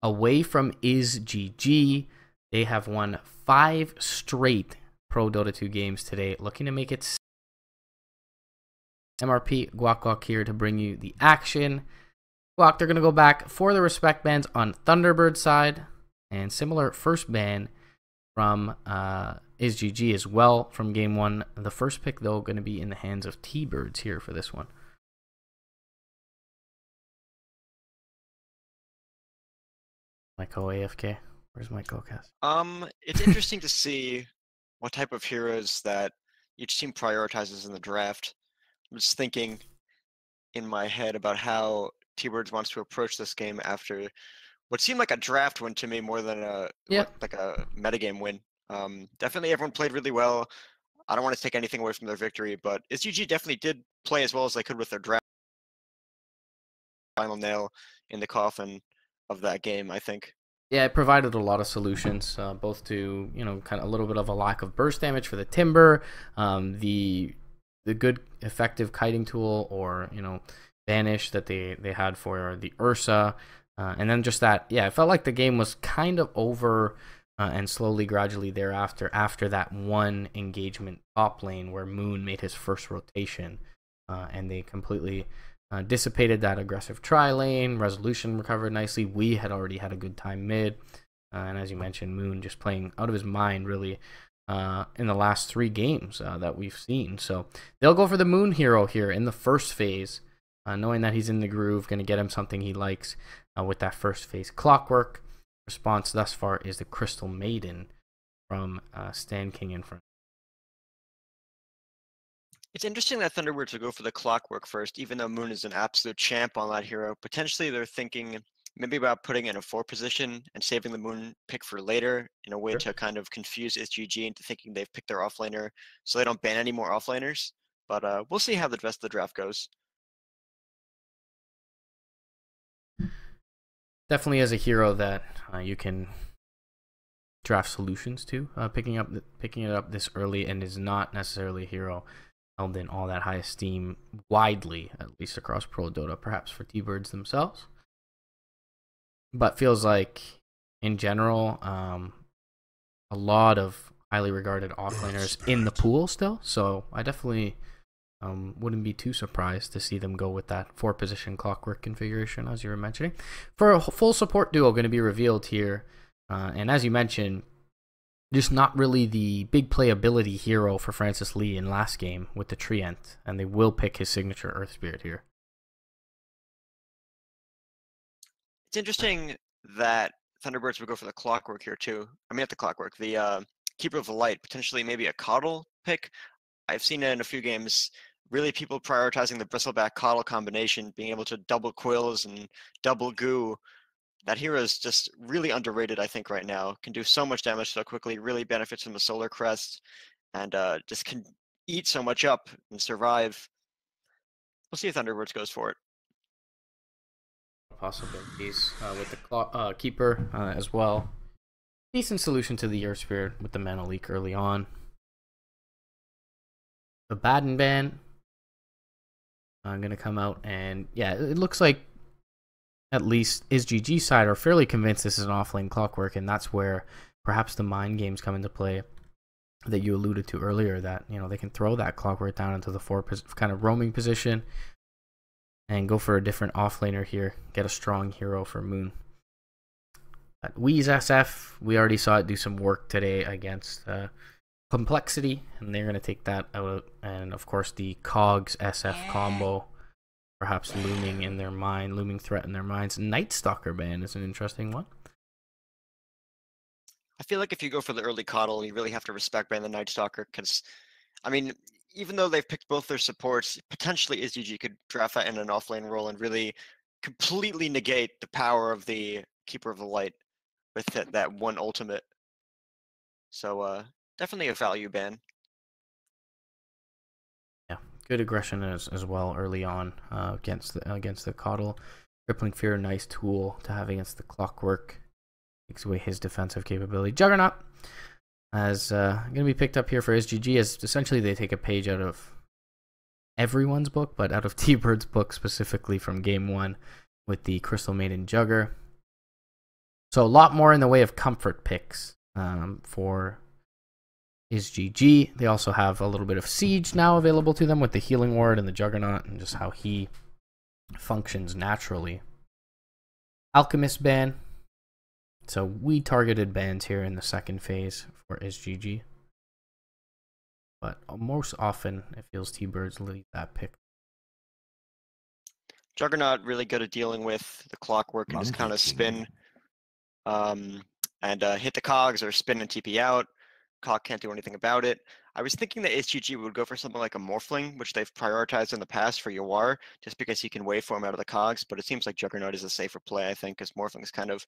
away from IsGG. They have won 5 straight Pro Dota 2 games today, looking to make it MRP Guac here to bring you the action. Guac, they're going to go back for the respect bans on Thunderbirds side, and similar first ban from IsGG as well from game 1. The first pick, though, going to be in the hands of T-Birds here for this one. My co-AFK. Where's my co-cast? It's interesting to see what type of heroes that each team prioritizes in the draft. I'm just thinking in my head about how T-Birds wants to approach this game after what seemed like a draft win to me more than like a metagame win. Definitely everyone played really well. I don't want to take anything away from their victory, but SGG definitely did play as well as they could with their draft. Final nail in the coffin of that game, I think. Yeah, it provided a lot of solutions, both to, kind of a little bit of a lack of burst damage for the Timber, the good effective kiting tool, or banish that they had for the Ursa, and then just that, it felt like the game was kind of over, and slowly, gradually thereafter, after that one engagement top lane where Moon made his first rotation, and they completely dissipated that aggressive tri lane. Resolution recovered nicely. We had already had a good time mid, and as you mentioned, Moon just playing out of his mind really in the last 3 games that we've seen. So they'll go for the Moon hero here in the first phase, knowing that he's in the groove, going to get him something he likes with that first phase. Clockwork response thus far is the Crystal Maiden from Stan King in front. It's interesting that Thunderbirds would go for the Clockwork first, even though Moon is an absolute champ on that hero. Potentially they're thinking maybe about putting in a 4 position and saving the Moon pick for later in a way to kind of confuse SGG into thinking they've picked their offlaner so they don't ban any more offlaners. But we'll see how the rest of the draft goes. Definitely as a hero that you can draft solutions to. Picking it up this early, and is not necessarily a hero held in all that high esteem widely, at least across Pro Dota, perhaps for T-Birds themselves. But feels like, in general, a lot of highly regarded offlaners in the pool still. So I definitely wouldn't be too surprised to see them go with that 4-position Clockwork configuration, as you were mentioning. For a full support duo going to be revealed here. And as you mentioned, just not really the big playability hero for Francis Lee in last game with the Treant, and they will pick his signature Earth Spirit here. It's interesting that Thunderbirds would go for the Clockwork here too. I mean, not the Clockwork, the Keeper of the Light, potentially maybe a CoL pick. I've seen it in a few games, really people prioritizing the Bristleback CoL combination, being able to double quills and double goo. That hero is just really underrated, I think, right now. Can do so much damage so quickly, really benefits from the Solar Crest, and just can eat so much up and survive. We'll see if Thunderbirds goes for it. Possibilities with the Keeper as well. Decent solution to the Earth Spirit with the Mana Leak early on. The Baden ban I'm going to come out, and it looks like at least IsGG side are fairly convinced this is an offlane Clockwork, and that's where perhaps the mind games come into play that you alluded to earlier, that they can throw that Clockwork down into the 4 kind of roaming position and go for a different offlaner here, get a strong hero for Moon. But Wheeze SF, we already saw it do some work today against compLexity, and they're going to take that out, and of course the Cogs SF combo perhaps looming in their mind, looming threat in their minds. Night Stalker ban is an interesting one. I feel like if you go for the early CoL, you really have to respect ban the Night Stalker, because, I mean, even though they've picked both their supports, potentially IsGG could draft that in an offlane role and really completely negate the power of the Keeper of the Light with that one ultimate. So definitely a value ban. Yeah, good aggression as well early on against the CoL. Crippling Fear, nice tool to have against the Clockwork. Takes away his defensive capability. Juggernaut as going to be picked up here for SGG, as essentially they take a page out of everyone's book, but out of T-Bird's book specifically from game 1 with the Crystal Maiden Jugger. So a lot more in the way of comfort picks for IsGG. They also have a little bit of Siege now available to them with the Healing Ward and the Juggernaut and just how he functions naturally. Alchemist ban. So we targeted bans here in the second phase for IsGG. But most often it feels T-Birds lead that pick. Juggernaut really good at dealing with the clockwork and just kind of spin and hit the cogs or spin and TP out. Cog can't do anything about it. I was thinking that HGG would go for something like a Morphling, which they've prioritized in the past for Yawar, just because he can waveform out of the cogs, but it seems like Juggernaut is a safer play, I think, because Morphling is kind of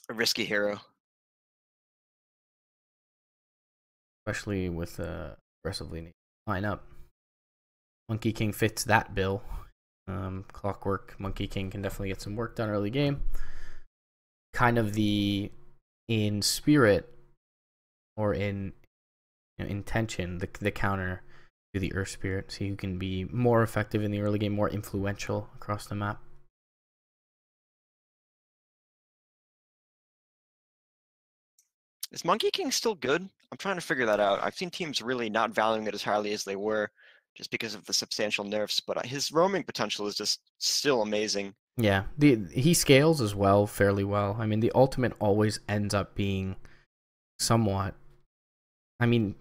a risky hero. Especially with aggressively line up. Monkey King fits that bill. Clockwork, Monkey King can definitely get some work done early game. Kind of the in spirit or in intention, the counter to the Earth Spirit, so you can be more effective in the early game, more influential across the map. Is Monkey King still good? I'm trying to figure that out. I've seen teams really not valuing it as highly as they were just because of the substantial nerfs, but his roaming potential is just still amazing. Yeah, he scales as well, fairly well. I mean, the ultimate always ends up being somewhat, I mean,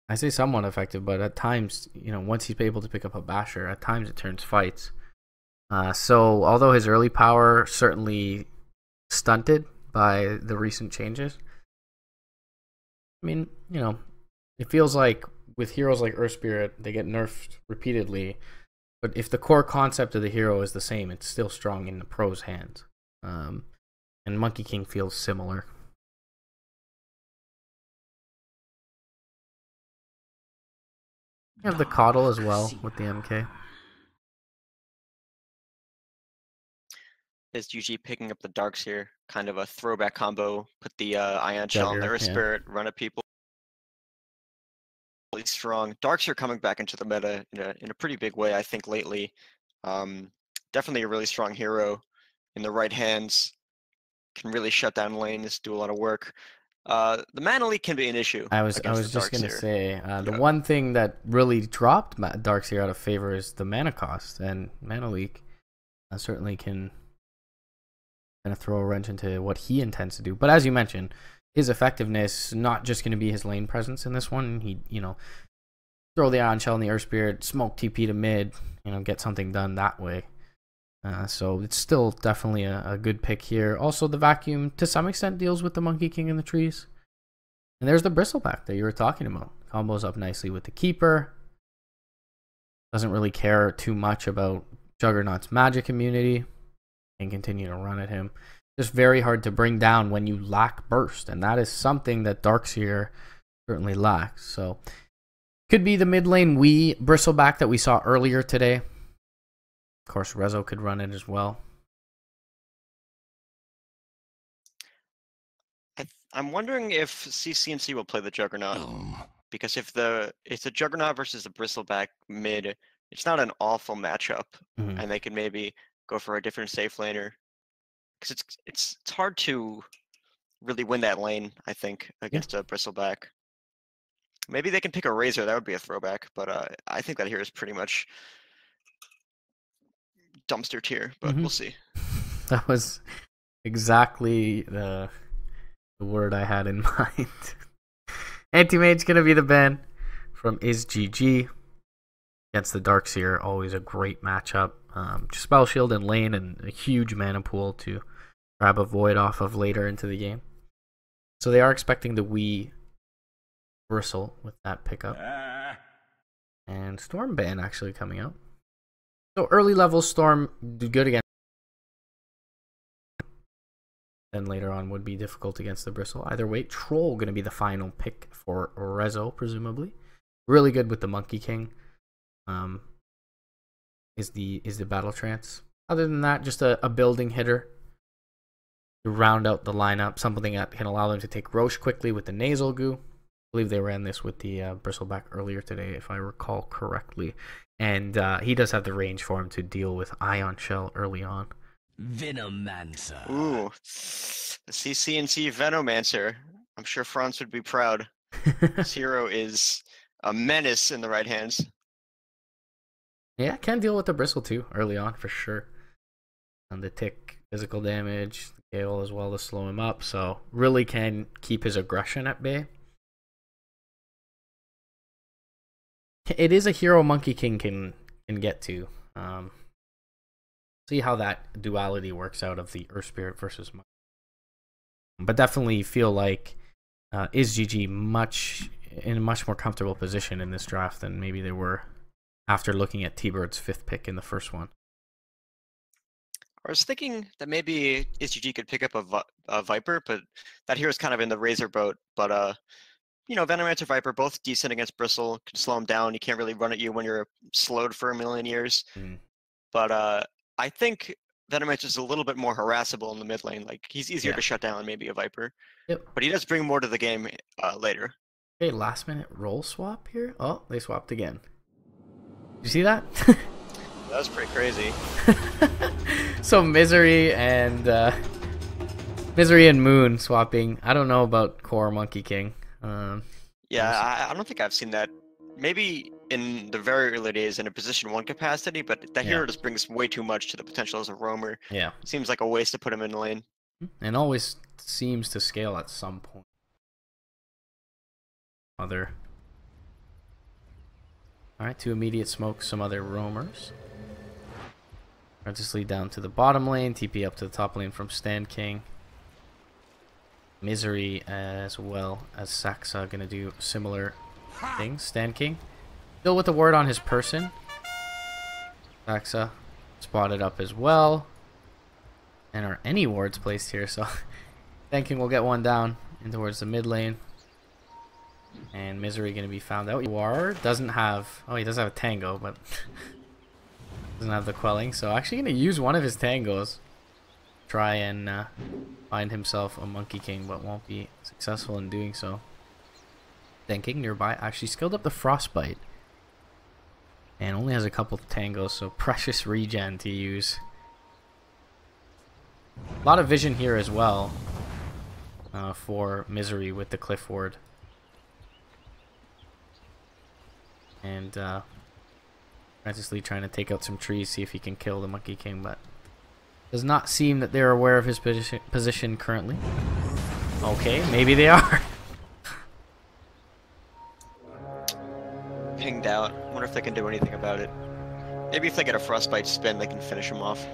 I say somewhat effective, but at times, once he's able to pick up a basher, at times it turns fights. So although his early power certainly stunted by the recent changes, I mean, it feels like with heroes like Earth Spirit, they get nerfed repeatedly. But if the core concept of the hero is the same, it's still strong in the pro's hands. And Monkey King feels similar. You have the CoL as well with the MK. Is GG picking up the Darks here, kind of a throwback combo, put the Ion Shell on the Earth yeah. Spirit, run at people. Really strong. Darks are coming back into the meta in a pretty big way, I think, lately. Definitely a really strong hero in the right hands. Can really shut down lanes, do a lot of work. The mana leak can be an issue. I was just gonna say the one thing that really dropped Darkseer out of favor is the mana cost, and mana leak certainly can kind of throw a wrench into what he intends to do. But as you mentioned, his effectiveness not just going to be his lane presence in this one. He throw the Ion Shell in the Earth Spirit, smoke TP to mid, get something done that way. So it's still definitely a good pick here. Also, the vacuum to some extent deals with the Monkey King in the trees. And there's the Bristleback that you were talking about. Combos up nicely with the Keeper. Doesn't really care too much about Juggernaut's magic immunity. And continue to run at him. Just very hard to bring down when you lack burst. And that is something that Darkseer certainly lacks. So could be the mid lane Bristleback that we saw earlier today. Of course, Rezo could run it as well. I'm wondering if CCNC will play the Juggernaut. Because if it's a Juggernaut versus a Bristleback mid, it's not an awful matchup. And they could maybe go for a different safe laner. Because it's hard to really win that lane, I think, against a Bristleback. Maybe they can pick a Razor. That would be a throwback. But I think that here is pretty much dumpster tier. But we'll see. That was exactly the word I had in mind. Anti-Mage's going to be the ban from IsGG. Against the Darkseer, always a great matchup. Spell Shield and lane and a huge mana pool to grab a Void off of later into the game. So they are expecting the Bristle with that pickup. And Storm ban actually coming out. So early level Storm do good against. Then later on would be difficult against the Bristle. Either way, Troll going to be the final pick for Rezo, presumably. Really good with the Monkey King. Is the Battle Trance. Other than that, just a building hitter to round out the lineup. Something that can allow them to take Roche quickly with the Nasal Goo. I believe they ran this with the Bristleback earlier today, if I recall correctly. And he does have the range for him to deal with Ion Shell early on. Venomancer. Ooh, the CCNC Venomancer. I'm sure Franz would be proud. This hero is a menace in the right hands. Yeah, can deal with the bristle too early on for sure. And the tick physical damage, the KO as well to slow him up. So really can keep his aggression at bay. It is a hero Monkey King can get to. See how that duality works out of the Earth Spirit versus Monkey. But definitely feel like is GG in a much more comfortable position in this draft than maybe they were after looking at T-Bird's 5th pick in the first one. I was thinking that maybe SGG could pick up a Viper, but that hero's kind of in the Razor boat. But you know, Venomancer Viper, both decent against Bristle, can slow him down. He can't really run at you when you're slowed for a million years. But I think Venomancer's a little bit more harassable in the mid lane. Like, he's easier to shut down than maybe a Viper. Yep. But he does bring more to the game later. Okay, last minute roll swap here. Oh, they swapped again. You see that? That was pretty crazy. So Misery and Moon swapping. I don't know about core Monkey King. Yeah, I don't think I've seen that. Maybe in the very early days in a position 1 capacity, but that hero just brings way too much to the potential as a roamer. Yeah. Seems like a waste to put him in the lane. And always seems to scale at some point. Alright, 2 immediate smokes, some other roamers. Just lead down to the bottom lane, TP up to the top lane from Stand King. Misery as well as Saxa gonna do similar things. Stand King still with the ward on his person. Saxa spotted up as well. And are any wards placed here, so Stand King will get one down in towards the mid lane. And Misery gonna be found out. War doesn't have, oh, he does have a Tango, but doesn't have the quelling, so actually gonna use one of his tangos, try and find himself a Monkey King, but won't be successful in doing so. Thinking nearby actually skilled up the Frostbite and only has a couple of tangos, so precious regen to use. A lot of vision here as well for Misery with the Cliff Ward. And Francis Lee trying to take out some trees, see if he can kill the Monkey King, but does not seem that they're aware of his position currently. Okay, maybe they are. Pinged out. Wonder if they can do anything about it. Maybe if they get a Frostbite spin, they can finish him off.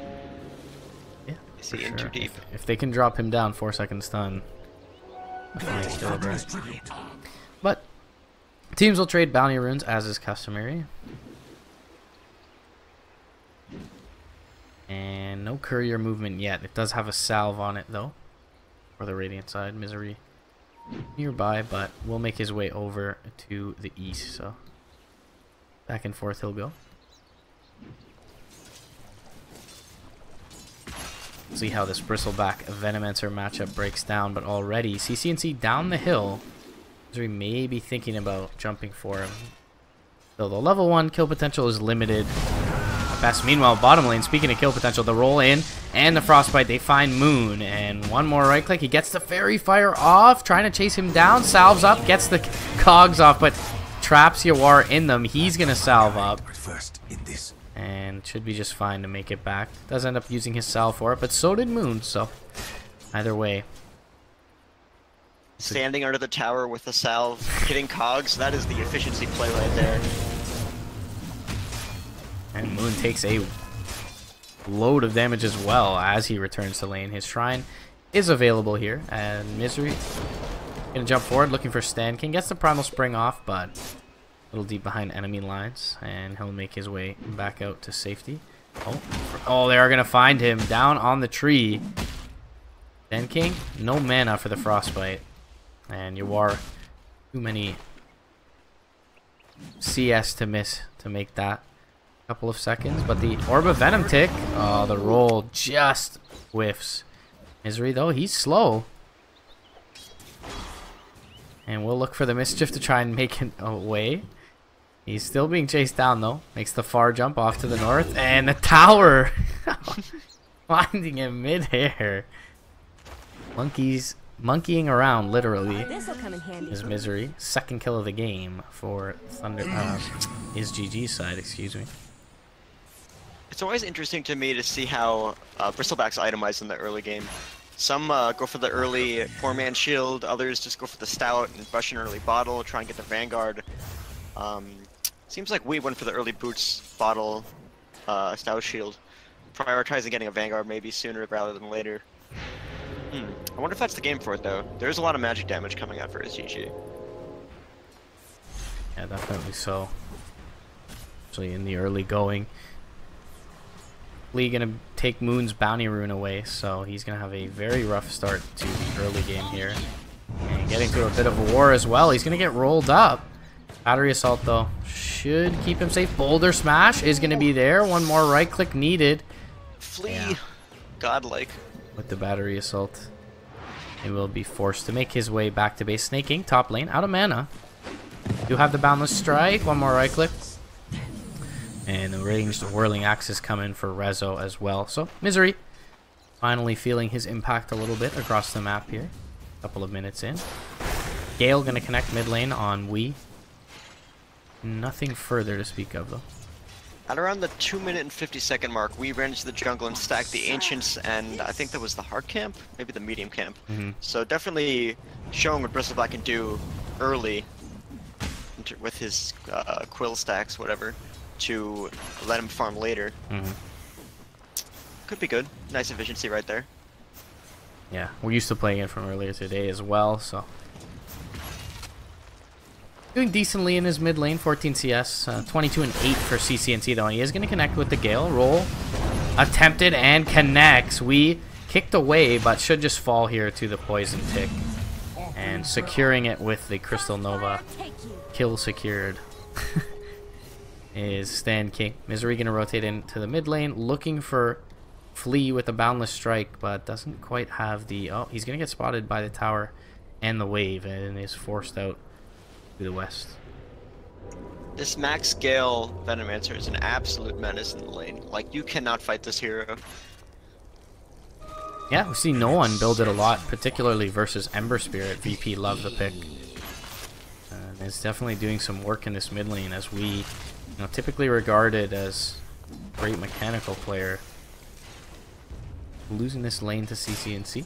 Yeah, Is he in too deep? If they can drop him down, 4-second stun. But teams will trade bounty runes as is customary. And no courier movement yet. It does have a salve on it though. For the Radiant side. Misery nearby, but will make his way over to the east. So back and forth he'll go. See how this Bristleback Venomancer matchup breaks down, but already CCNC down the hill. Misery may be thinking about jumping for him. So the level 1 kill potential is limited. Best. Meanwhile, bottom lane, speaking of kill potential, the roll in and the Frostbite, they find Moon. And one more right click, he gets the Fairy Fire off, trying to chase him down, salves up, gets the cogs off, but traps Yawar in them. He's going to salve up. And should be just fine to make it back. Does end up using his salve for it, but so did Moon, so either way. Standing under the tower with the salve, hitting cogs, that is the efficiency play right there. And Moon takes a load of damage as well as he returns to lane. His shrine is available here, and Misery gonna jump forward looking for Stand King. Gets the Primal Spring off, but a little deep behind enemy lines, and he'll make his way back out to safety. Oh, they are gonna find him down on the tree. Stand King, no mana for the Frostbite, and Yawar, too many CS to miss to make that. Couple of seconds, but the Orb of Venom tick, oh, the roll just whiffs. Misery though, he's slow, and we'll look for the Mischief to try and make it away. He's still being chased down though. Makes the far jump off to the north, and the tower Finding him mid-air. Monkeying around, literally. This'll come in handy. Is Misery. Second kill of the game for is GG's side, excuse me. It's always interesting to me to see how Bristlebacks itemize in the early game. Some go for the early 4-man shield, others just go for the stout and rush an early bottle, try and get the Vanguard. Seems like we went for the early boots, bottle, stout shield, prioritizing getting a Vanguard maybe sooner rather than later. I wonder if that's the game for it though. There's a lot of magic damage coming out for SGG. Yeah, definitely so. Actually, in the early going. Lee gonna take Moon's bounty rune away, so he's gonna have a very rough start to the early game here. And getting to a bit of a war as well. He's gonna get rolled up. Battery assault though should keep him safe. Boulder smash is gonna be there. One more right click needed. Flee, Yeah. godlike. With the battery assault, he will be forced to make his way back to base. Snaking top lane, out of mana. Do have the boundless strike. One more right click. And the ranged whirling axes come in for Rezo as well. So Misery finally feeling his impact a little bit across the map here. A couple of minutes in. Gale gonna connect mid lane on Wii. Nothing further to speak of though. At around the 2-minute and 50-second mark, we ran into the jungle and stacked the Ancients, and I think that was the hard camp, maybe the medium camp. So definitely showing what Bristleback can do early with his quill stacks, whatever, to let him farm later. Could be good. Nice efficiency right there. Yeah, we're used to playing it from earlier today as well, so. Doing decently in his mid lane, 14 CS, 22 and 8 for CCNT though. He is going to connect with the Gale. Roll attempted and connects. We kicked away, but should just fall here to the poison tick. And securing it with the Crystal Nova. Kill secured. Is Stan King. Misery going to rotate into the mid lane, looking for Flea with a boundless strike, but doesn't quite have the... Oh, he's going to get spotted by the tower and the wave, and is forced out to the west. This Max Gale Venomancer is an absolute menace in the lane. Like, you cannot fight this hero. Yeah, we see no one build it a lot, particularly versus Ember Spirit. VP love the pick. And is definitely doing some work in this mid lane, as we typically regarded as a great mechanical player. Losing this lane to CCNC.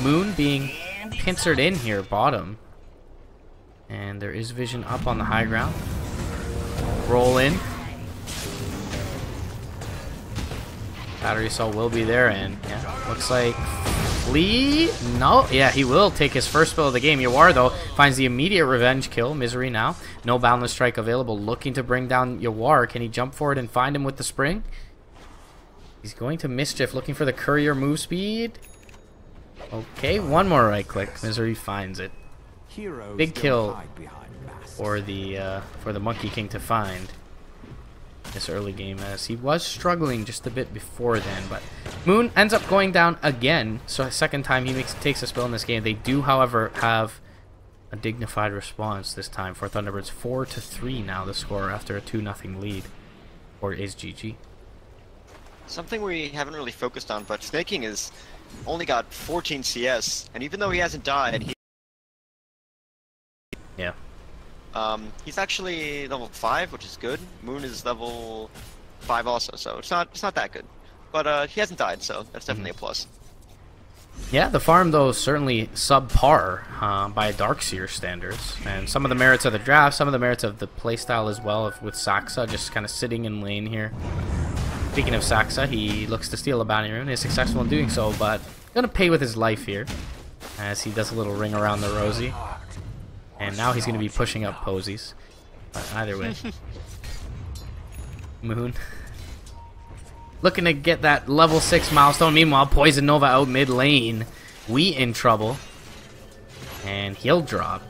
Moon being pincered in here, bottom. And there is vision up on the high ground. Roll in. Battery assault will be there, and yeah, looks like Lee. No, yeah, he will take his first spill of the game. Yawar though finds the immediate revenge kill. Misery now, no boundless strike available. Looking to bring down Yawar. Can he jump forward and find him with the spring? He's going to Mischief, looking for the courier move speed. Okay, one more right click. Misery finds it. Big kill for the Monkey King to find this early game, as he was struggling just a bit before then. But Moon ends up going down again, so a second time he takes a spill in this game. They do, however, have a dignified response this time for Thunderbirds. 4-3 now the score after a 2-0 lead for GG. Something we haven't really focused on, but Snaking has only got 14 CS, and even though he hasn't died, he's actually level 5, which is good. Moon is level 5 also, so it's not that good. But he hasn't died, so that's definitely a plus. Yeah, the farm though is certainly subpar by Darkseer standards, and some of the merits of the draft, some of the merits of the playstyle as well, with Saxa just kind of sitting in lane here. Speaking of Saxa, he looks to steal a bounty rune, is successful in doing so, but gonna pay with his life here, as he does a little ring around the Rosie. And now he's going to be pushing up posies. But either way. Moon. Looking to get that level 6 milestone. Meanwhile, Poison Nova out mid lane. We in trouble. And he'll drop.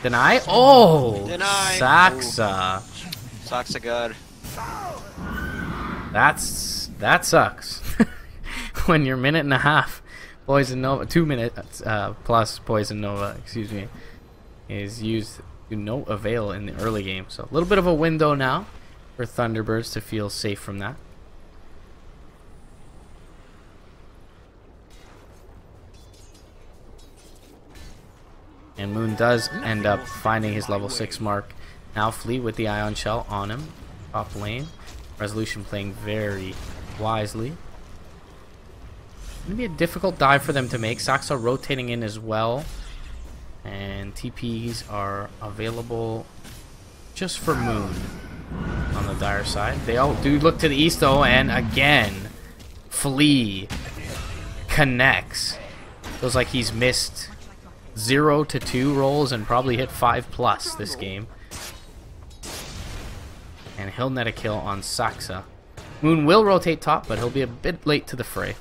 Deny. Oh! Deny. Saxa. Saxa god. That sucks. When you're minute and a half. Poison Nova. 2 minutes plus Poison Nova. Excuse me. Is used to no avail in the early game. So a little bit of a window now for Thunderbirds to feel safe from that. And Moon does end up finding his level 6 mark. Now Flea with the Ion Shell on him. Top lane. Resolution playing very wisely. Gonna be a difficult dive for them to make. Saxa rotating in as well. And TPs are available just for Moon on the Dire side. They all do look to the east though, and again, Flea connects. Feels like he's missed 0 to 2 rolls and probably hit 5+ this game. And he'll net a kill on Saxa. Moon will rotate top, but he'll be a bit late to the fray.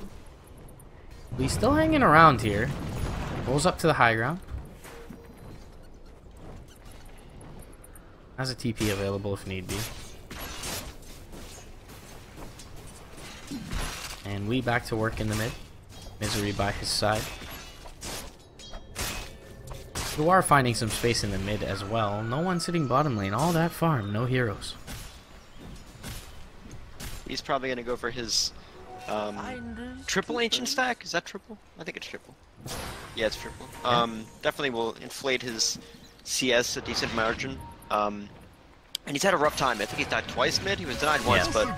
He's still hanging around here. Rolls up to the high ground. Has a TP available if need be. And we back to work in the mid. Misery by his side. You are finding some space in the mid as well. No one sitting bottom lane. All that farm. No heroes. He's probably going to go for his triple ancient stack. Is that triple? I think it's triple. Yeah, it's triple. Definitely will inflate his CS a decent margin. And he's had a rough time. I think he's died twice mid. He was denied once, but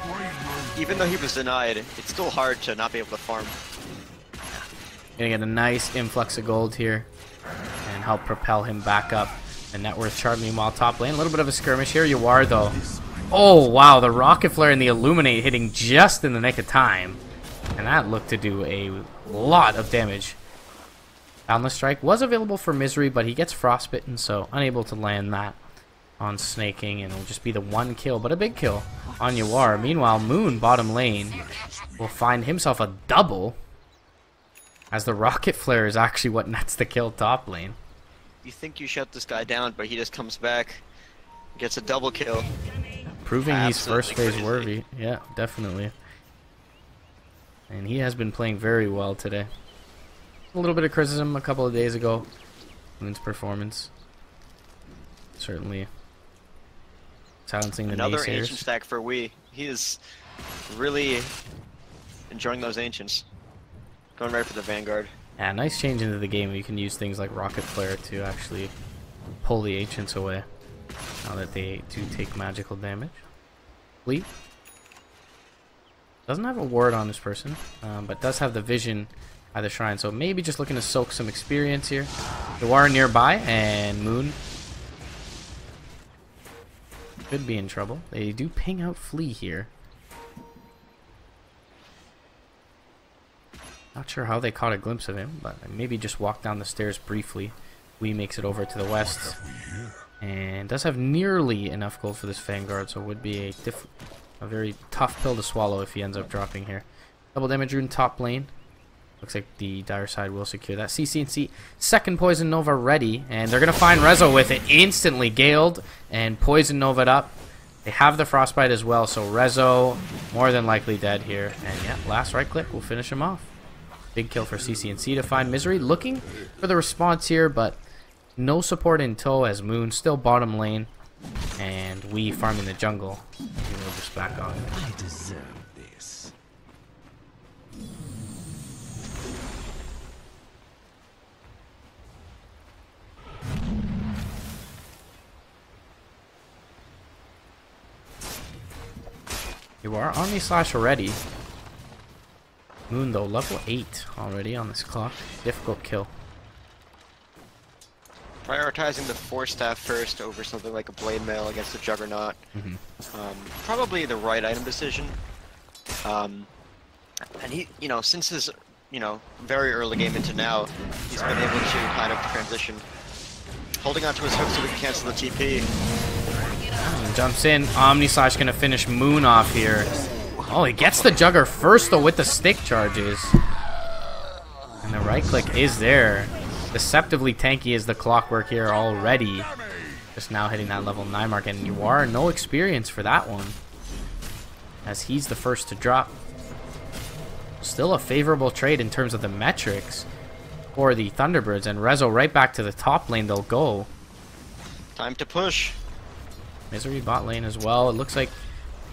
even though he was denied, it's still hard to not be able to farm. Gonna get a nice influx of gold here and help propel him back up. The net worth chart meanwhile top lane. A little bit of a skirmish here. You are though. Oh wow, the rocket flare and the illuminate hitting just in the nick of time. And that looked to do a lot of damage. Boundless Strike was available for Misery, but he gets frostbitten, so unable to land that on snaking, and it'll just be the 1 kill, but a big kill on Yawar. Meanwhile, Moon, bottom lane, will find himself a double, as the rocket flare is actually what nets the kill top lane. You think you shut this guy down, but he just comes back, gets a double kill. Proving he's first phase crazy. worthy. Yeah, definitely. And he has been playing very well today. A little bit of criticism a couple of days ago. Moon's performance. Certainly silencing the Another naysayers. ancient stack for Wii. He is really enjoying those ancients. Going right for the Vanguard. Yeah, nice change into the game. You can use things like Rocket Flare to actually pull the ancients away. Now that they do take magical damage. Fleet doesn't have a ward on this person, but does have the vision by the shrine. So maybe just looking to soak some experience here. Noir nearby, and Moon could be in trouble. They do ping out Flea here. Not sure how they caught a glimpse of him, but maybe just walked down the stairs briefly. Wee makes it over to the west. And does have nearly enough gold for this Vanguard, so it would be a very tough pill to swallow if he ends up dropping here. Double damage rune top lane. Looks like the Dire side will secure that. CC&C, second Poison Nova ready, and they're going to find Rezo with it. Instantly Galed and Poison Nova'd up. They have the Frostbite as well, so Rezo more than likely dead here. And yeah, last right click will finish him off. Big kill for CC&C to find Misery. Looking for the response here, but no support in tow as Moon still bottom lane. And we farming the jungle. We will just back on. I deserve this. You are Omni Slash already. Moon though, level 8 already on this clock. Difficult kill. Prioritizing the Force Staff first over something like a Blade Mail against the Juggernaut. Probably the right item decision. And he, since his, very early game into now, he's been able to kind of transition. Holding onto his hook so we can cancel the TP. Jumps in. Omni Slash gonna finish Moon off here. Oh, he gets the Jugger first though with the stick charges. And the right click is there. Deceptively tanky is the Clockwork here already. Just now hitting that level 9 mark, and you are no experience for that one, as he's the first to drop. Still a favorable trade in terms of the metrics for the Thunderbirds, and Rezo right back to the top lane they'll go. Time to push. Misery bot lane as well. It looks like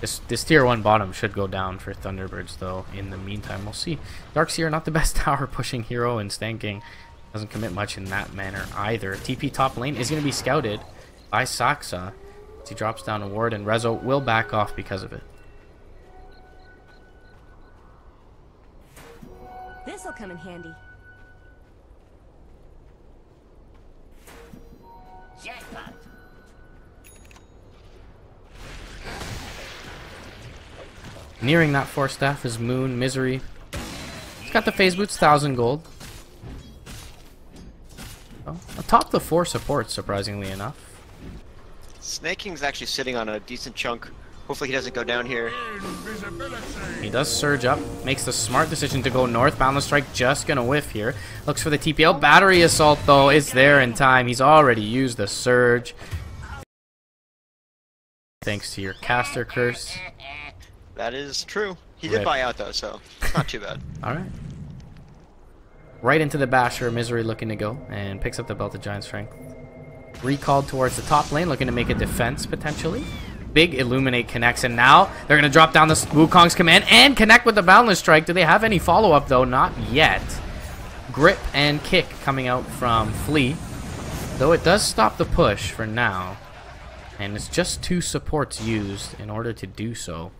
this tier 1 bottom should go down for Thunderbirds though. In the meantime, we'll see. Darkseer not the best tower pushing hero and stanking. Doesn't commit much in that manner either. TP top lane is going to be scouted by Saksa. As he drops down a ward, and Rezo will back off because of it. This'll come in handy. Jackpot. Nearing that 4 staff is Moon, Misery. He's got the phase boots, 1,000 gold. Oh, atop the 4 supports, surprisingly enough. Snake King's actually sitting on a decent chunk. Hopefully he doesn't go down here. He does surge up, makes the smart decision to go north. Boundless Strike just gonna whiff here. Looks for the TPO. Battery Assault, though, is there in time. He's already used the surge. Thanks to your caster curse. That is true. He did Rip. buy out though, so not too bad. Alright. Right into the Basher, Misery looking to go, and picks up the Belt of Giant Strength. Recalled towards the top lane, looking to make a defense potentially. Big Illuminate connects, and now they're going to drop down the Wukong's command and connect with the Boundless Strike. Do they have any follow-up, though? Not yet. Grip and Kick coming out from Flea, though it does stop the push for now. And it's just 2 supports used in order to do so.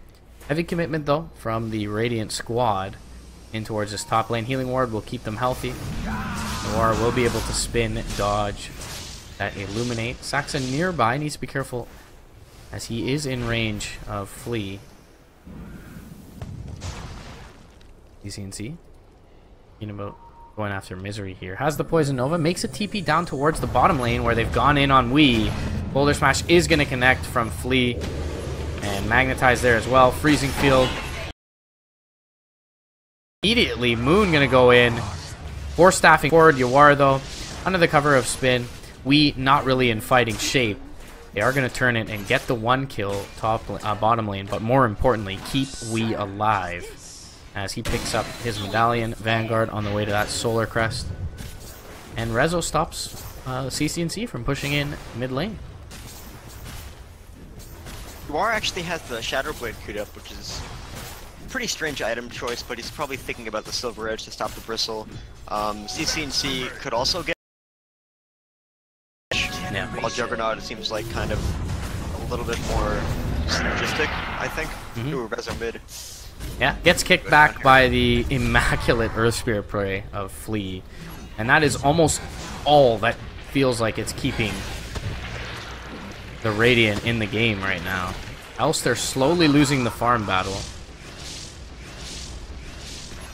Heavy commitment, though, from the Radiant squad in towards this top lane. Healing Ward will keep them healthy. Noir will be able to spin, dodge that Illuminate. Saxon nearby needs to be careful as he is in range of Flea. DCNC. Thinking about going after Misery here. Has the Poison Nova. Makes a TP down towards the bottom lane where they've gone in on Wii. Boulder Smash is going to connect from Flea. And Magnetize there as well. Freezing Field. Immediately, Moon going to go in. 4 staffing forward. Yawar, though, under the cover of Spin. Wii not really in fighting shape. They are going to turn it and get the 1 kill bottom lane, but more importantly, keep Wii alive as he picks up his medallion. Vanguard on the way to that Solar Crest. And Rezo stops CCNC from pushing in mid lane. Noir actually has the Shadow Blade queued up, which is a pretty strange item choice, but he's probably thinking about the Silver Edge to stop the Bristle. CCNC could also get while Juggernaut, it seems like kind of a little bit more synergistic, I think. Ooh, Rezo mid. Yeah, gets kicked back by the immaculate Earth Spirit Prey of Flea. And that is almost all that feels like it's keeping the Radiant in the game right now. Else they're slowly losing the farm battle.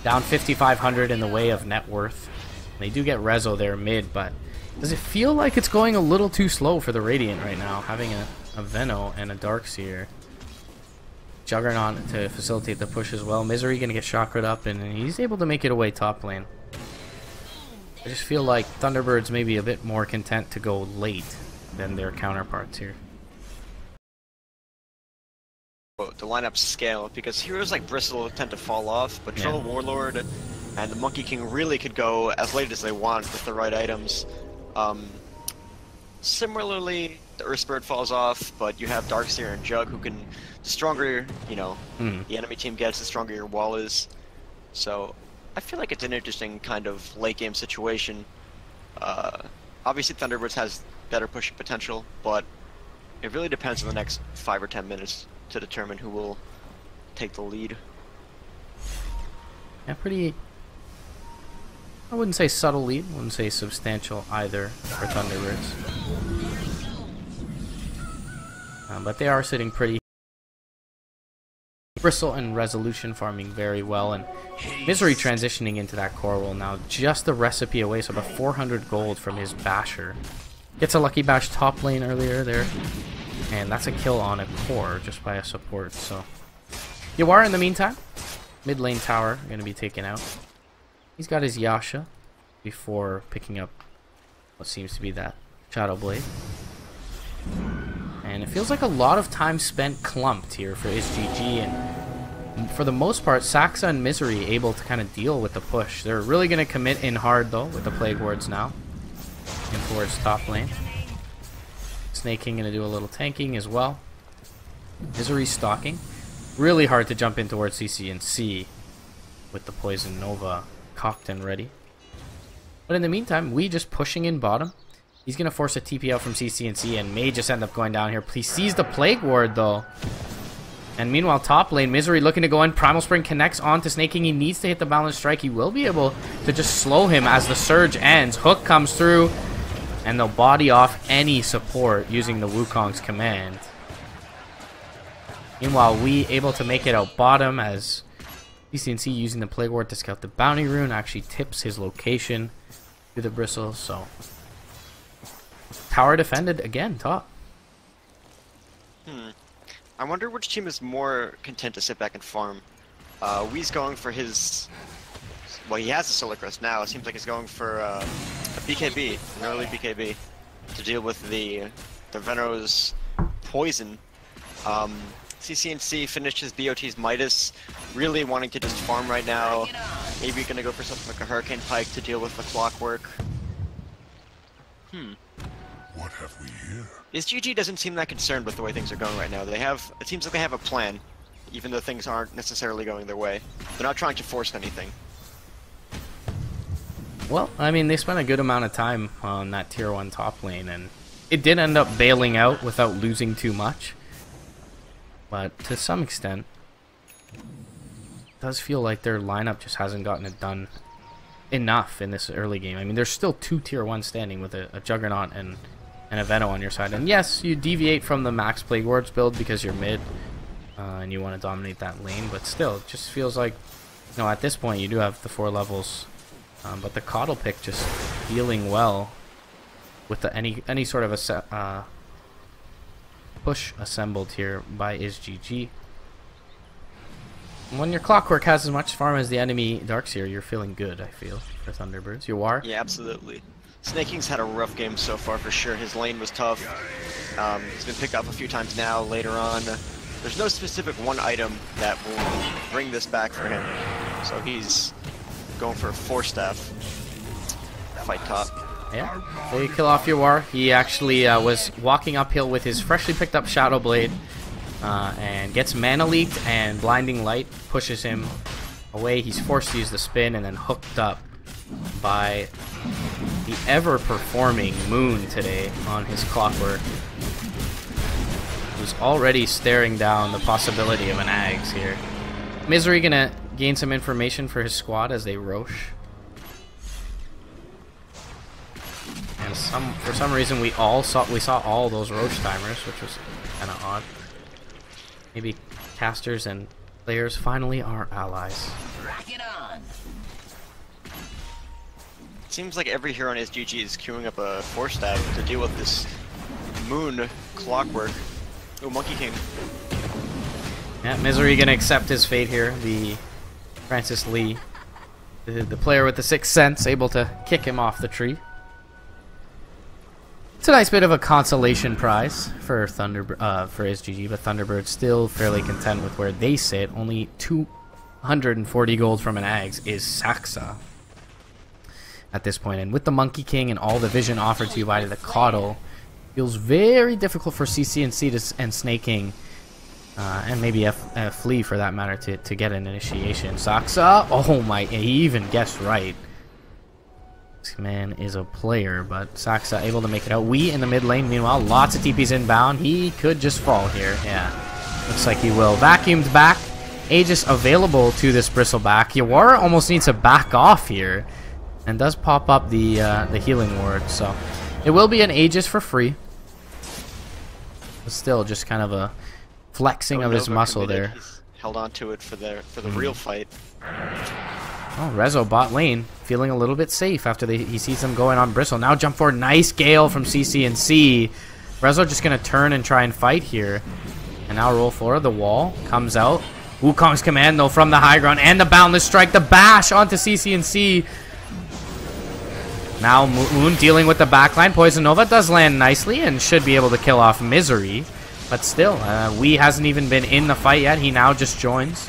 Down 5,500 in the way of net worth. They do get Rezo there mid, but does it feel like it's going a little too slow for the Radiant right now, having a Veno and a Darkseer? Juggernaut to facilitate the push as well. Misery gonna get chakra up, and he's able to make it away top lane. I just feel like Thunderbirds may be a bit more content to go late than their counterparts here. The lineup scale, because heroes like Bristle tend to fall off, but Troll Warlord and the Monkey King really could go as late as they want with the right items. Similarly, the Earth Spirit falls off, but you have Darkseer and Jug who can, the stronger, you know, the enemy team gets, the stronger your wall is. So, I feel like it's an interesting kind of late game situation. Obviously Thunderbirds has better pushing potential, but it really depends on the next 5 or 10 minutes to determine who will take the lead. Yeah, pretty, I wouldn't say subtle lead, wouldn't say substantial either for Thunderbirds. But they are sitting pretty. Bristle and Resolution farming very well, and Misery transitioning into that core role now, just the recipe away, so about 400 gold from his Basher. Gets a Lucky Bash top lane earlier there, and that's a kill on a core just by a support. So Yawar in the meantime, mid lane tower going to be taken out. He's got his Yasha before picking up what seems to be that Shadow Blade. And it feels like a lot of time spent clumped here for SGG, and for the most part, Saxa and Misery able to kind of deal with the push. They're really going to commit in hard, though, with the Plague Wards now. In towards top lane. Snake King going to do a little tanking as well. Misery stalking. Really hard to jump in towards CC and C with the Poison Nova cocked and ready. But in the meantime, we just pushing in bottom. He's going to force a TP out from CCNC and may just end up going down here. He sees the Plague Ward, though. And meanwhile, top lane, Misery looking to go in. Primal Spring connects onto Snake King. He needs to hit the Balanced Strike. He will be able to just slow him as the Surge ends. Hook comes through, and they'll body off any support using the Wukong's command. Meanwhile, we able to make it out bottom as CCNC using the Plague Ward to scout the Bounty Rune actually tips his location to the Bristle. So, tower defended again, top. I wonder which team is more content to sit back and farm. Wee's going for his... Well, he has a Solar Crest now. It seems like he's going for a BKB, an early BKB, to deal with the Vener's poison. CCNC finished his BOT's Midas, really wanting to just farm right now. Maybe gonna go for something like a Hurricane Pike to deal with the Clockwork. What have we here? SGG doesn't seem that concerned with the way things are going right now. It seems like they have a plan, even though things aren't necessarily going their way. They're not trying to force anything. Well, I mean, they spent a good amount of time on that tier 1 top lane, and it did end up bailing out without losing too much. But to some extent, it does feel like their lineup just hasn't gotten it done enough in this early game. I mean, there's still 2 tier 1 standing with a Juggernaut and a Venom on your side. And yes, you deviate from the max Plague Wards build because you're mid and you want to dominate that lane. But still, it just feels like, you know, at this point you do have the 4 levels. But the CoL pick just dealing well with any sort of a push assembled here by SGG. When your Clockwork has as much farm as the enemy Darkseer, you're feeling good, I feel, for Thunderbirds. You are? Yeah, absolutely. Snake King's had a rough game so far for sure. His lane was tough. He's been picked up a few times now later on. There's no specific one item that will bring this back for him. So he's going for a 4-staff fight top. Yeah, so you kill off your war. He actually was walking uphill with his freshly picked up Shadow Blade and gets Mana Leaked, and Blinding Light pushes him away. He's forced to use the spin and then hooked up by the ever-performing Moon today on his Clockwork. He's already staring down the possibility of an Ags here. Misery gonna gain some information for his squad as they Roche. And for some reason we saw all those Roche timers, which was kind of odd. Maybe casters and players finally are allies. Rock it on. Seems like every hero on SGG is queuing up a 4-staff to deal with this Moon Clockwork. Oh, Monkey King. Yeah, Misery gonna accept his fate here. The Francis Lee, the player with the 6th sense, able to kick him off the tree. It's a nice bit of a consolation prize for for SGG, but Thunderbirds still fairly content with where they sit. Only 240 gold from an Ags is Saxa at this point, and with the Monkey King and all the vision offered to you by the CoL, feels very difficult for CCNC and Snake King, and maybe a Flea for that matter, to get an initiation. Saxa, oh my, he even guessed right. This man is a player, but Saxa able to make it out. We in the mid lane, meanwhile, lots of TPs inbound. He could just fall here. Yeah, looks like he will. Vacuumed back. Aegis available to this Bristleback. Yawara almost needs to back off here, and does pop up the healing ward. So it will be an Aegis for free. But still, just kind of a flexing of his muscle committed. there. He's held on to it for the real fight. Oh, Rezo bot lane feeling a little bit safe after he sees them going on Bristle. Now jump forward, nice Gale from CCNC. Rezo just gonna turn and try and fight here. And now roll forward, the wall comes out. Wukong's command though from the high ground, and the Boundless Strike, the bash onto CCNC. Now Moon dealing with the backline. Poison Nova does land nicely and should be able to kill off Misery. But still, Wee hasn't even been in the fight yet. He now just joins.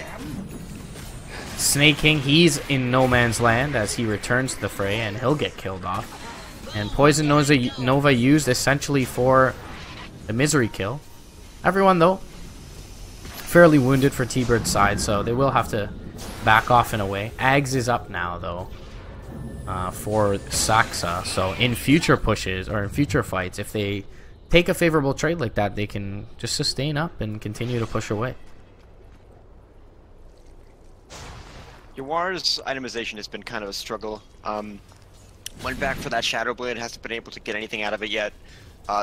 Snake King, he's in no man's land as he returns to the fray, and he'll get killed off. And Poison Nova used essentially for the Misery kill. Everyone, though, fairly wounded for T-Bird's side, so they will have to back off in a way. Ags is up now, though. for Saxa. So in future pushes or in future fights, if they take a favorable trade like that, they can just sustain up and continue to push away. Yawar's itemization has been kind of a struggle. Went back for that Shadow Blade, hasn't been able to get anything out of it yet.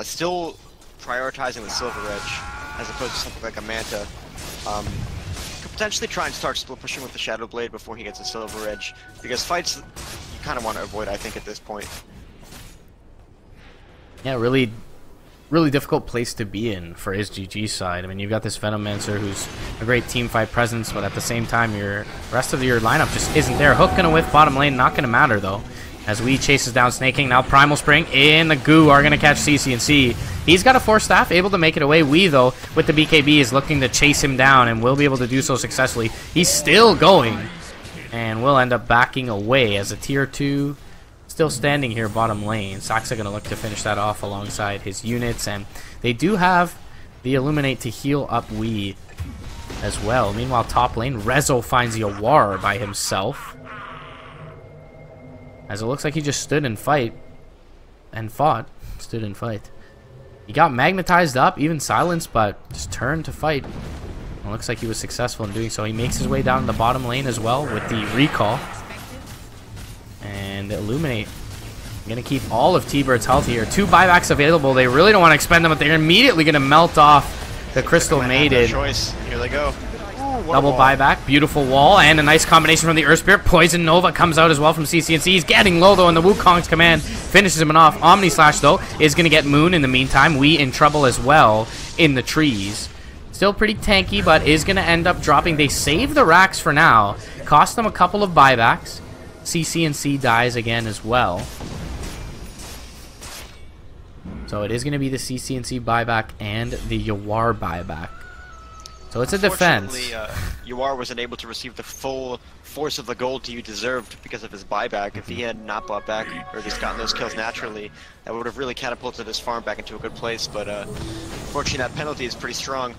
Still prioritizing the Silver Edge as opposed to something like a Manta. Could potentially try and start split pushing with the Shadow Blade before he gets a Silver Edge, because fights you kind of want to avoid, I think, at this point. Yeah, really difficult place to be in for SGG's side. I mean, you've got this Venomancer who's a great team fight presence, but at the same time, your rest of your lineup just isn't there. Hook gonna whiff bottom lane, not gonna matter though. As Wee chases down Snaking, now Primal Spring in the goo are gonna catch CCNC. He's got a 4-staff, able to make it away. Wee though, with the BKB, is looking to chase him down and will be able to do so successfully. He's still going, and will end up backing away as a tier 2. Still standing here bottom lane. Saxa gonna look to finish that off alongside his units, and they do have the Illuminate to heal up Wee as well. Meanwhile, top lane, Rezo finds Yawar by himself, as it looks like he just stood and fight and fought. Stood and fight. He got magnetized up, even silenced, but just turned to fight. It looks like he was successful in doing so. He makes his way down the bottom lane as well with the recall. And Illuminate. I'm going to keep all of T-Bird's health here. 2 buybacks available. They really don't want to expend them, but they're immediately going to melt off the Crystal Maiden. Choice. Here they go. Ooh, double buyback. Beautiful wall. And a nice combination from the Earth Spirit. Poison Nova comes out as well from CCNC. He's getting low, though, and the Wukong's command finishes him off. Omni Slash, though, is going to get Moon in the meantime. Wee in trouble as well in the trees. Still pretty tanky, but is going to end up dropping. They save the racks for now. Cost them a couple of buybacks. CCNC dies again as well. So it is going to be the CCNC buyback and the Yawar buyback. So it's a defense. Yawar wasn't able to receive the full force of the gold he deserved because of his buyback. If he had not bought back, or just gotten those kills naturally, that would have really catapulted his farm back into a good place. But unfortunately, that penalty is pretty strong.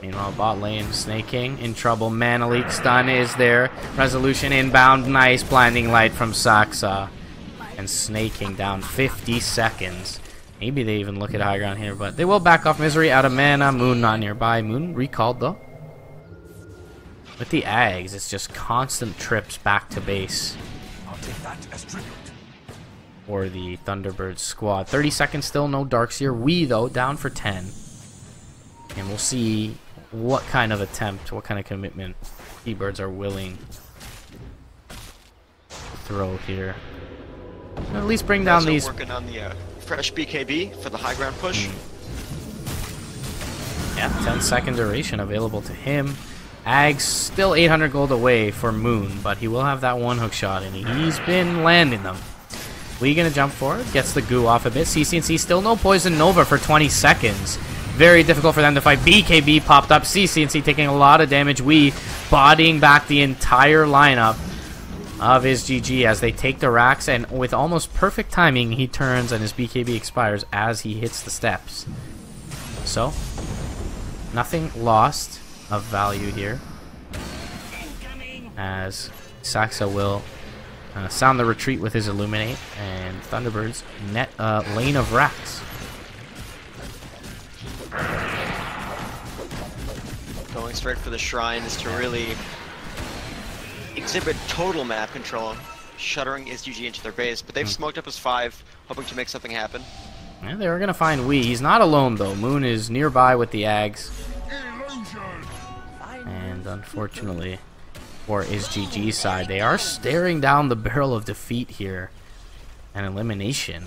Meanwhile, bot lane, Snaking in trouble. Mana Leak stun is there. Resolution inbound. Nice blinding light from Saxa. And Snaking down 50 seconds. Maybe they even look at high ground here, but they will back off. Misery out of mana. Moon not nearby. Moon recalled though. With the Ags, it's just constant trips back to base. I'll take that as tribute. For the Thunderbirds squad. 30 seconds still, no Darkseer. Wee though, down for 10. And we'll see what kind of attempt, what kind of commitment T-Birds are willing to throw here. At least bring down these. Working on the fresh BKB for the high ground push. Yeah, 10-second duration available to him. Ags still 800 gold away for Moon, but he will have that one hook shot, and he's been landing them. We gonna jump forward, gets the goo off a bit. CCNC still no Poison Nova for 20 seconds. Very difficult for them to fight. BKB popped up. CCNC taking a lot of damage. Wee bodying back the entire lineup of his GG as they take the racks, and with almost perfect timing, he turns and his BKB expires as he hits the steps. So, nothing lost of value here, as Saxa will sound the retreat with his Illuminate, and Thunderbirds net lane of racks. Going straight for the shrines to really exhibit total map control, shuttering SGG into their base, but they've smoked up his 5, hoping to make something happen. Yeah, they were going to find Wee. He's not alone, though. Moon is nearby with the Ags. And unfortunately, for SGG's side, they are staring down the barrel of defeat here. An elimination.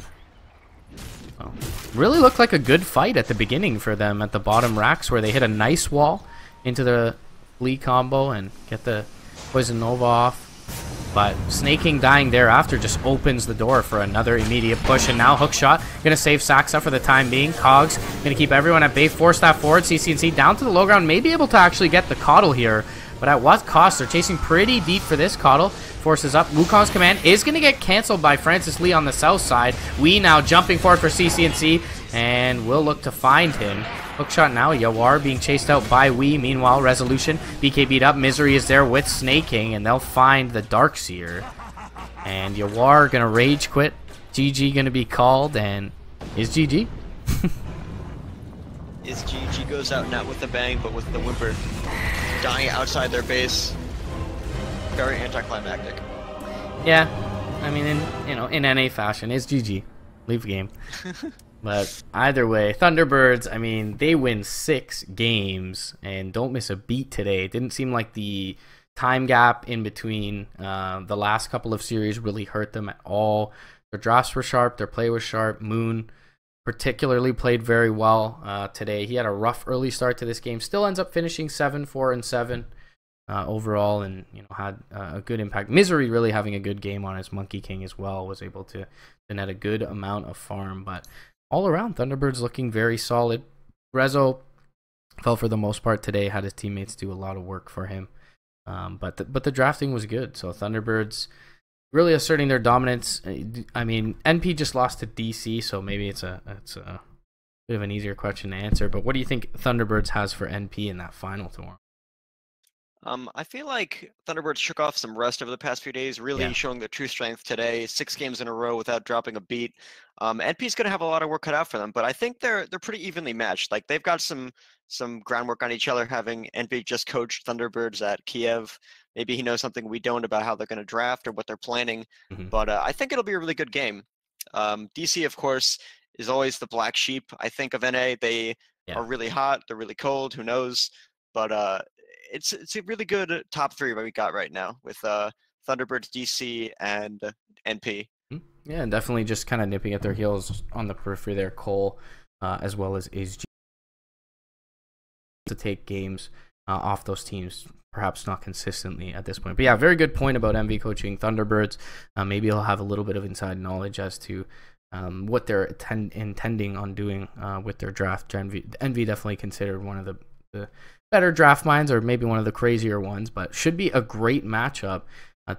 Well, really looked like a good fight at the beginning for them at the bottom racks, where they hit a nice wall into the Lee combo and get the Poison Nova off. But Snaking dying thereafter just opens the door for another immediate push. And now Hookshot going to save Saxa for the time being. Cogs going to keep everyone at bay. 4-staff forward. CCNC down to the low ground. May be able to actually get the Coddle here. But at what cost? They're chasing pretty deep for this Coddle. Forces up. Wukong's command is going to get cancelled by Francis Lee on the south side. We now jumping forward for CCNC. And we'll look to find him. Hookshot now. Yawar being chased out by Wee. Meanwhile, Resolution. BK beat up. Misery is there with Snaking. And they'll find the Darkseer. And Yawar gonna rage quit. GG gonna be called, and is GG? Is GG goes out not with a bang, but with the whimper. Dying outside their base. Very anticlimactic. Yeah, I mean, in NA fashion, it's GG. Leave the game. But either way, Thunderbirds, I mean, they win 6 games and don't miss a beat today. It didn't seem like the time gap in between the last couple of series really hurt them at all. Their drafts were sharp. Their play was sharp. Moon particularly played very well today. He had a rough early start to this game. Still ends up finishing 7-4-7 overall, and had a good impact. Misery really having a good game on his Monkey King as well. Was able to net a good amount of farm, but all around Thunderbirds looking very solid. Rezo fell for the most part today. Had his teammates do a lot of work for him, but the drafting was good. So Thunderbirds really asserting their dominance. I mean, NP just lost to DC, so maybe it's a bit of an easier question to answer. But what do you think Thunderbirds has for NP in that final tomorrow? I feel like Thunderbirds shook off some rust over the past few days, really Yeah. showing their true strength today. 6 games in a row without dropping a beat. NP's going to have a lot of work cut out for them, but I think they're pretty evenly matched. Like they've got some groundwork on each other. Having NP just coached Thunderbirds at Kiev, maybe he knows something we don't about how they're going to draft or what they're planning. But I think it'll be a really good game. DC, of course, is always the black sheep. I think of NA. They are really hot. They're really cold. Who knows? But it's a really good top 3 that we got right now with Thunderbirds, DC, and NP. Yeah, and definitely just kind of nipping at their heels on the periphery there. CoL, as well as ASG, to take games off those teams, perhaps not consistently at this point. But yeah, very good point about MV coaching Thunderbirds. Maybe he'll have a little bit of inside knowledge as to what they're intending on doing with their draft. NV definitely considered one of the better draft minds, or maybe one of the crazier ones, but should be a great matchup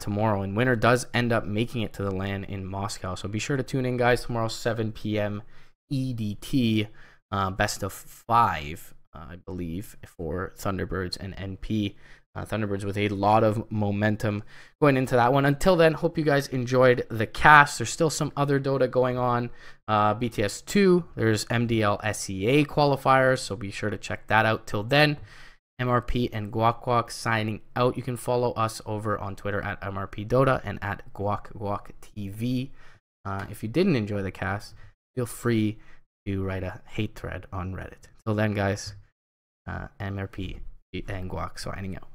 tomorrow. And winner does end up making it to the LAN in Moscow. So be sure to tune in, guys, tomorrow, 7 p.m. EDT, best of 5, I believe, for Thunderbirds and NP. Thunderbirds with a lot of momentum going into that one. Until then, hope you guys enjoyed the cast. There's still some other Dota going on. BTS 2, there's MDL SEA qualifiers, so be sure to check that out. Till then, MRP and Guac signing out. You can follow us over on Twitter at MRP Dota and at Guac TV. If you didn't enjoy the cast, feel free to write a hate thread on Reddit. Till then, guys, MRP and Guac signing out.